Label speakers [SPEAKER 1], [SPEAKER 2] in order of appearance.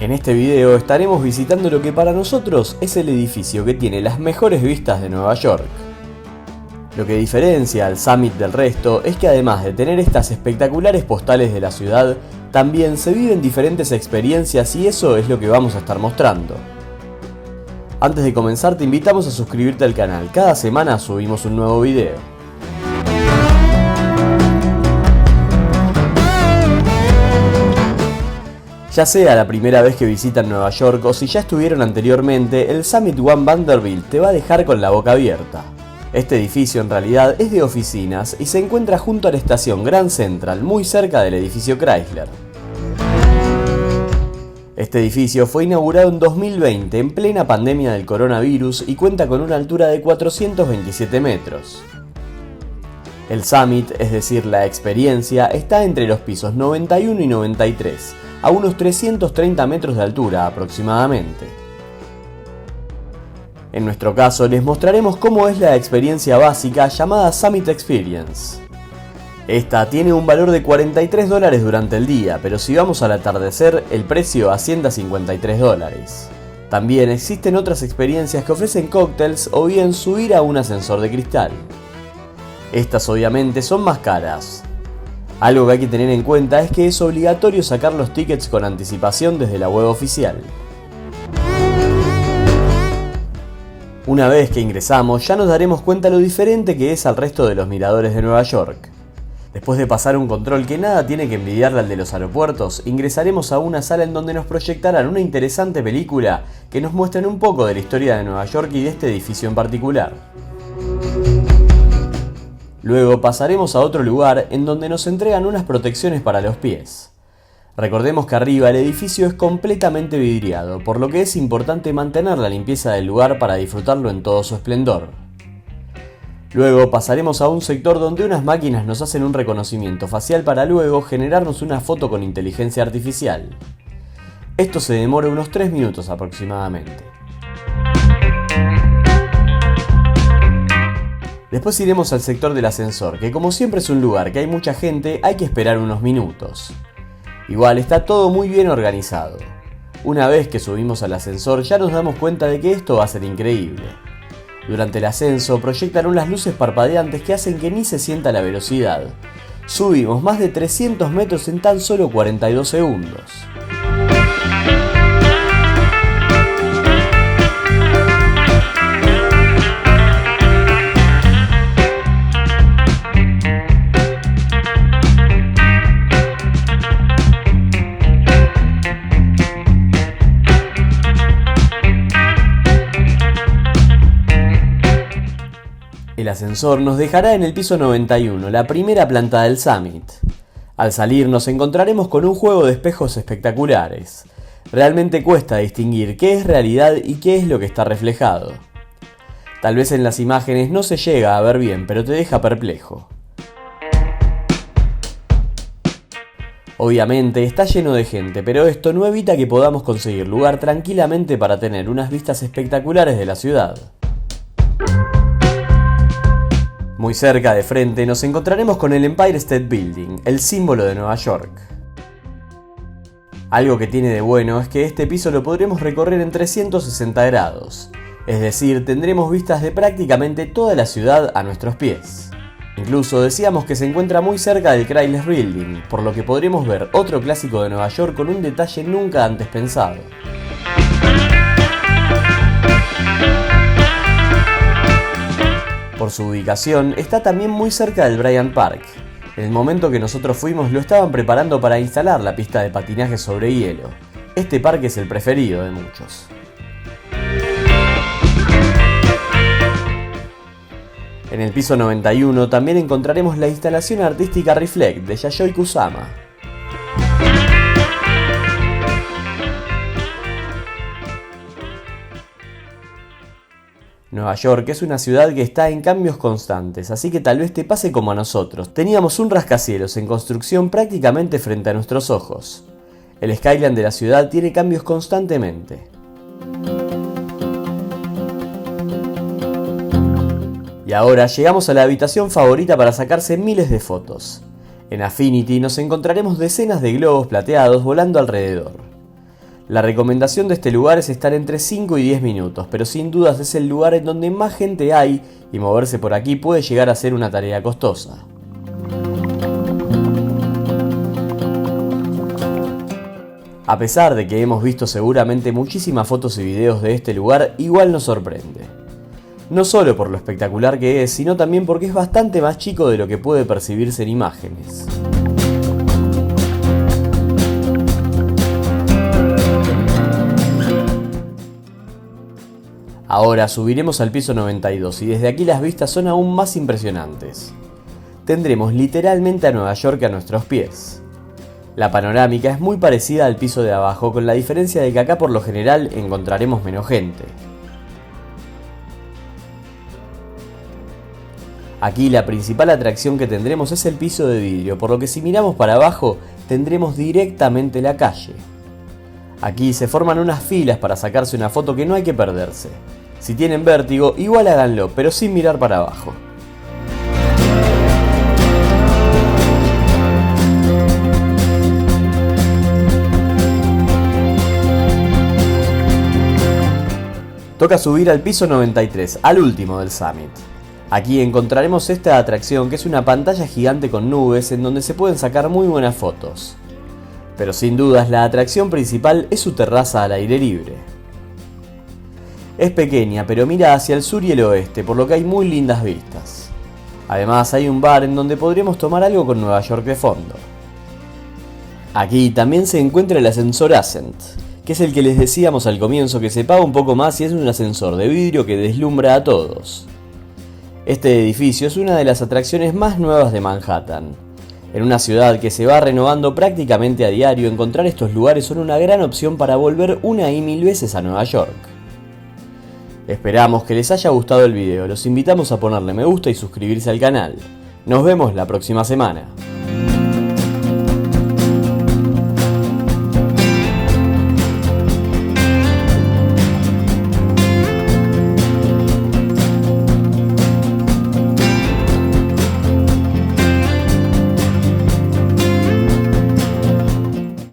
[SPEAKER 1] En este video estaremos visitando lo que para nosotros es el edificio que tiene las mejores vistas de Nueva York. Lo que diferencia al Summit del resto es que además de tener estas espectaculares postales de la ciudad, también se viven diferentes experiencias y eso es lo que vamos a estar mostrando. Antes de comenzar te invitamos a suscribirte al canal, cada semana subimos un nuevo video. Ya sea la primera vez que visitan Nueva York o si ya estuvieron anteriormente, el Summit One Vanderbilt te va a dejar con la boca abierta. Este edificio en realidad es de oficinas y se encuentra junto a la estación Grand Central, muy cerca del edificio Chrysler. Este edificio fue inaugurado en 2020 en plena pandemia del coronavirus y cuenta con una altura de 427 metros. El Summit, es decir, la experiencia, está entre los pisos 91 y 93, a unos 330 metros de altura aproximadamente. En nuestro caso les mostraremos cómo es la experiencia básica llamada Summit Experience. Esta tiene un valor de $43 durante el día, pero si vamos al atardecer el precio asciende a $53. También existen otras experiencias que ofrecen cócteles o bien subir a un ascensor de cristal. Estas obviamente son más caras. Algo que hay que tener en cuenta es que es obligatorio sacar los tickets con anticipación desde la web oficial. Una vez que ingresamos ya nos daremos cuenta lo diferente que es al resto de los miradores de Nueva York. Después de pasar un control que nada tiene que envidiarle al de los aeropuertos, ingresaremos a una sala en donde nos proyectarán una interesante película que nos muestra un poco de la historia de Nueva York y de este edificio en particular. Luego pasaremos a otro lugar en donde nos entregan unas protecciones para los pies. Recordemos que arriba el edificio es completamente vidriado, por lo que es importante mantener la limpieza del lugar para disfrutarlo en todo su esplendor. Luego pasaremos a un sector donde unas máquinas nos hacen un reconocimiento facial para luego generarnos una foto con inteligencia artificial. Esto se demora unos 3 minutos aproximadamente. Después iremos al sector del ascensor, que como siempre es un lugar que hay mucha gente, hay que esperar unos minutos. Igual está todo muy bien organizado. Una vez que subimos al ascensor ya nos damos cuenta de que esto va a ser increíble. Durante el ascenso proyectan unas luces parpadeantes que hacen que ni se sienta la velocidad. Subimos más de 300 metros en tan solo 42 segundos. El ascensor nos dejará en el piso 91, la primera planta del Summit. Al salir nos encontraremos con un juego de espejos espectaculares. Realmente cuesta distinguir qué es realidad y qué es lo que está reflejado. Tal vez en las imágenes no se llega a ver bien, pero te deja perplejo. Obviamente está lleno de gente, pero esto no evita que podamos conseguir lugar tranquilamente para tener unas vistas espectaculares de la ciudad. Muy cerca de frente nos encontraremos con el Empire State Building, el símbolo de Nueva York. Algo que tiene de bueno es que este piso lo podremos recorrer en 360 grados, es decir, tendremos vistas de prácticamente toda la ciudad a nuestros pies. Incluso decíamos que se encuentra muy cerca del Chrysler Building, por lo que podremos ver otro clásico de Nueva York con un detalle nunca antes pensado. Por su ubicación, está también muy cerca del Bryant Park. En el momento que nosotros fuimos lo estaban preparando para instalar la pista de patinaje sobre hielo. Este parque es el preferido de muchos. En el piso 91 también encontraremos la instalación artística Reflect de Yayoi Kusama. Nueva York es una ciudad que está en cambios constantes, así que tal vez te pase como a nosotros. Teníamos un rascacielos en construcción prácticamente frente a nuestros ojos. El skyline de la ciudad tiene cambios constantemente. Y ahora llegamos a la habitación favorita para sacarse miles de fotos. En Affinity nos encontraremos decenas de globos plateados volando alrededor. La recomendación de este lugar es estar entre 5 y 10 minutos, pero sin dudas es el lugar en donde más gente hay y moverse por aquí puede llegar a ser una tarea costosa. A pesar de que hemos visto seguramente muchísimas fotos y videos de este lugar, igual nos sorprende. No solo por lo espectacular que es, sino también porque es bastante más chico de lo que puede percibirse en imágenes. Ahora subiremos al piso 92 y desde aquí las vistas son aún más impresionantes. Tendremos literalmente a Nueva York a nuestros pies. La panorámica es muy parecida al piso de abajo, con la diferencia de que acá por lo general encontraremos menos gente. Aquí la principal atracción que tendremos es el piso de vidrio, por lo que si miramos para abajo tendremos directamente la calle. Aquí se forman unas filas para sacarse una foto que no hay que perderse. Si tienen vértigo, igual háganlo, pero sin mirar para abajo. Toca subir al piso 93, al último del Summit. Aquí encontraremos esta atracción que es una pantalla gigante con nubes en donde se pueden sacar muy buenas fotos. Pero sin dudas la atracción principal es su terraza al aire libre. Es pequeña pero mira hacia el sur y el oeste, por lo que hay muy lindas vistas. Además hay un bar en donde podremos tomar algo con Nueva York de fondo. Aquí también se encuentra el ascensor Ascent, que es el que les decíamos al comienzo que se paga un poco más y es un ascensor de vidrio que deslumbra a todos. Este edificio es una de las atracciones más nuevas de Manhattan. En una ciudad que se va renovando prácticamente a diario, encontrar estos lugares son una gran opción para volver una y mil veces a Nueva York. Esperamos que les haya gustado el video, los invitamos a ponerle me gusta y suscribirse al canal. Nos vemos la próxima semana.